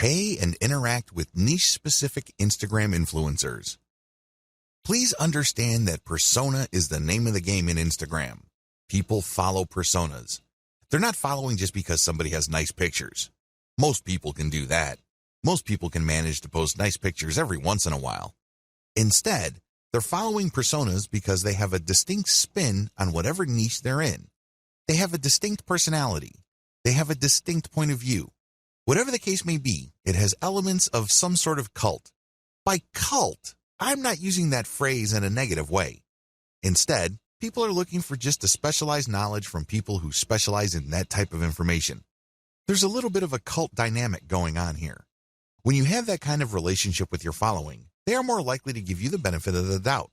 Pay and interact with niche-specific Instagram influencers. Please understand that persona is the name of the game in Instagram. People follow personas. They're not following just because somebody has nice pictures. Most people can do that. Most people can manage to post nice pictures every once in a while. Instead, they're following personas because they have a distinct spin on whatever niche they're in. They have a distinct personality. They have a distinct point of view. Whatever the case may be, it has elements of some sort of cult. By cult, I'm not using that phrase in a negative way. Instead, people are looking for just a specialized knowledge from people who specialize in that type of information. There's a little bit of a cult dynamic going on here. When you have that kind of relationship with your following, they are more likely to give you the benefit of the doubt.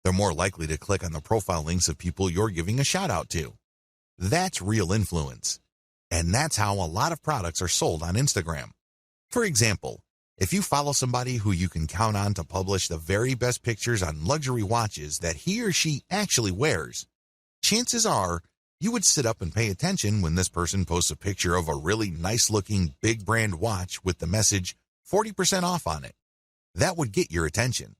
They're more likely to click on the profile links of people you're giving a shout out to. That's real influence. And that's how a lot of products are sold on Instagram. For example, if you follow somebody who you can count on to publish the very best pictures on luxury watches that he or she actually wears, chances are you would sit up and pay attention when this person posts a picture of a really nice-looking big brand watch with the message 40% off on it. That would get your attention.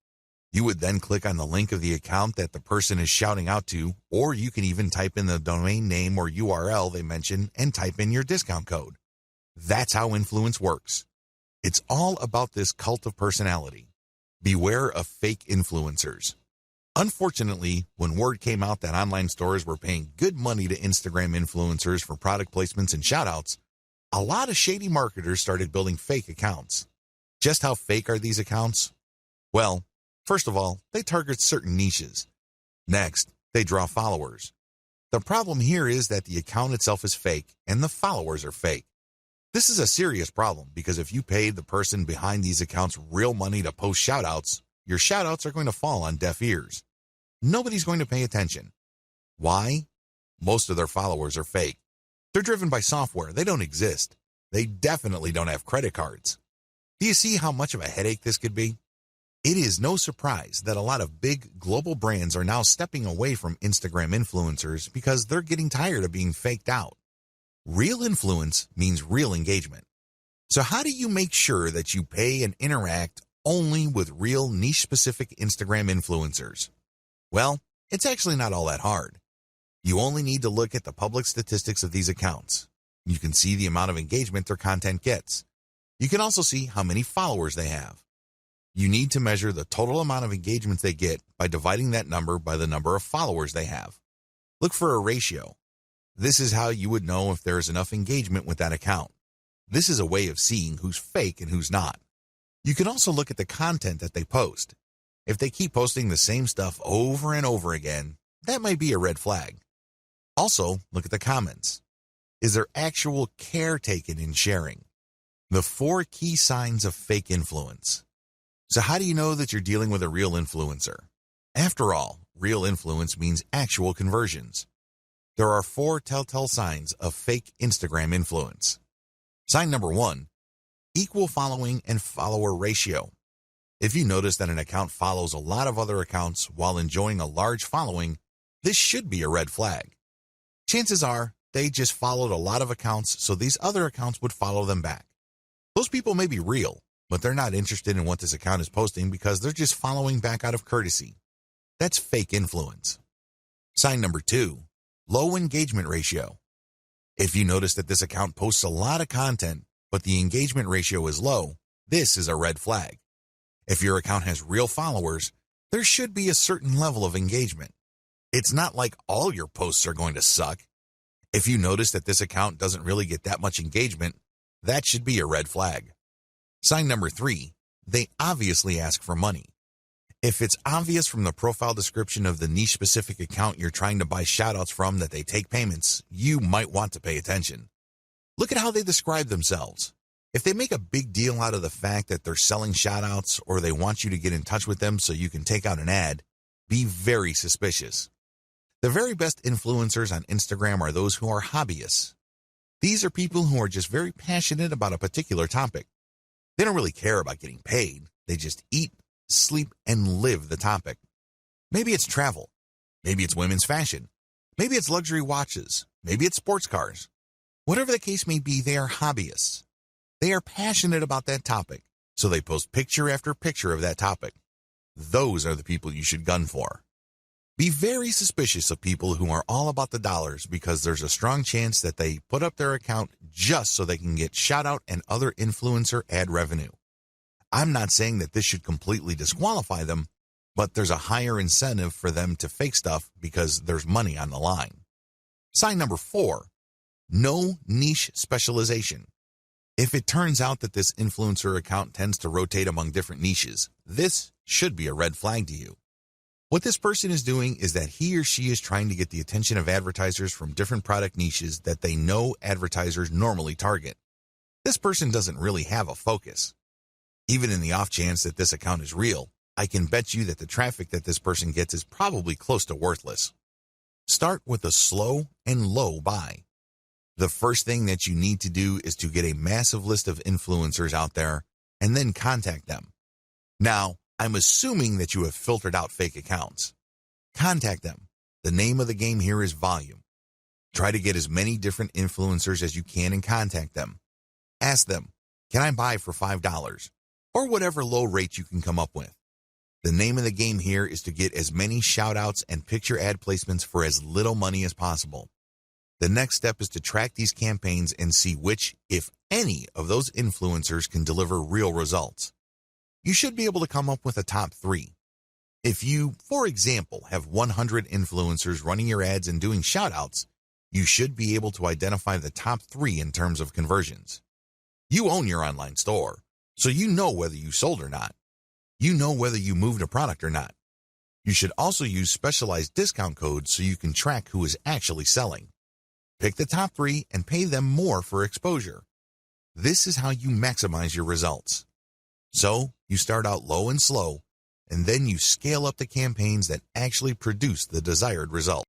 You would then click on the link of the account that the person is shouting out to, or you can even type in the domain name or URL they mention and type in your discount code. That's how influence works. It's all about this cult of personality. Beware of fake influencers. Unfortunately, when word came out that online stores were paying good money to Instagram influencers for product placements and shoutouts, a lot of shady marketers started building fake accounts. Just how fake are these accounts? Well, first of all, they target certain niches. Next, they draw followers. The problem here is that the account itself is fake and the followers are fake. This is a serious problem because if you paid the person behind these accounts real money to post shoutouts, your shoutouts are going to fall on deaf ears. Nobody's going to pay attention. Why? Most of their followers are fake. They're driven by software. They don't exist. They definitely don't have credit cards. Do you see how much of a headache this could be? It is no surprise that a lot of big global brands are now stepping away from Instagram influencers because they're getting tired of being faked out. Real influence means real engagement. So how do you make sure that you pay and interact only with real niche-specific Instagram influencers? Well, it's actually not all that hard. You only need to look at the public statistics of these accounts. You can see the amount of engagement their content gets. You can also see how many followers they have. You need to measure the total amount of engagements they get by dividing that number by the number of followers they have. Look for a ratio. This is how you would know if there is enough engagement with that account. This is a way of seeing who's fake and who's not. You can also look at the content that they post. If they keep posting the same stuff over and over again, that might be a red flag. Also, look at the comments. Is there actual care taken in sharing? The 4 key signs of fake influence. So how do you know that you're dealing with a real influencer? After all, real influence means actual conversions. There are 4 telltale signs of fake Instagram influence. Sign number 1, equal following and follower ratio. If you notice that an account follows a lot of other accounts while enjoying a large following, this should be a red flag. Chances are they just followed a lot of accounts, so these other accounts would follow them back. Those people may be real, but they're not interested in what this account is posting because they're just following back out of courtesy. That's fake influence. Sign number 2, low engagement ratio. If you notice that this account posts a lot of content, but the engagement ratio is low, this is a red flag. If your account has real followers, there should be a certain level of engagement. It's not like all your posts are going to suck. If you notice that this account doesn't really get that much engagement, that should be a red flag. Sign number 3, they obviously ask for money. If it's obvious from the profile description of the niche-specific account you're trying to buy shoutouts from that they take payments, you might want to pay attention. Look at how they describe themselves. If they make a big deal out of the fact that they're selling shoutouts or they want you to get in touch with them so you can take out an ad, be very suspicious. The very best influencers on Instagram are those who are hobbyists. These are people who are just very passionate about a particular topic. They don't really care about getting paid. They just eat, sleep, and live the topic. Maybe it's travel. Maybe it's women's fashion. Maybe it's luxury watches. Maybe it's sports cars. Whatever the case may be, they are hobbyists. They are passionate about that topic, so they post picture after picture of that topic. Those are the people you should gun for. Be very suspicious of people who are all about the dollars because there's a strong chance that they put up their account just so they can get shout-out and other influencer ad revenue. I'm not saying that this should completely disqualify them, but there's a higher incentive for them to fake stuff because there's money on the line. Sign number 4, no niche specialization. If it turns out that this influencer account tends to rotate among different niches, this should be a red flag to you. What this person is doing is that he or she is trying to get the attention of advertisers from different product niches that they know advertisers normally target. This person doesn't really have a focus. Even in the off chance that this account is real, I can bet you that the traffic that this person gets is probably close to worthless. Start with a slow and low buy. The first thing that you need to do is to get a massive list of influencers out there and then contact them. Now, I'm assuming that you have filtered out fake accounts. Contact them. The name of the game here is volume. Try to get as many different influencers as you can and contact them. Ask them, can I buy for $5? Or whatever low rate you can come up with. The name of the game here is to get as many shout-outs and picture ad placements for as little money as possible. The next step is to track these campaigns and see which, if any, of those influencers can deliver real results. You should be able to come up with a top 3. If you, for example, have 100 influencers running your ads and doing shoutouts, you should be able to identify the top 3 in terms of conversions. You own your online store, so you know whether you sold or not. You know whether you moved a product or not. You should also use specialized discount codes so you can track who is actually selling. Pick the top 3 and pay them more for exposure. This is how you maximize your results. So, you start out low and slow, and then you scale up the campaigns that actually produce the desired result.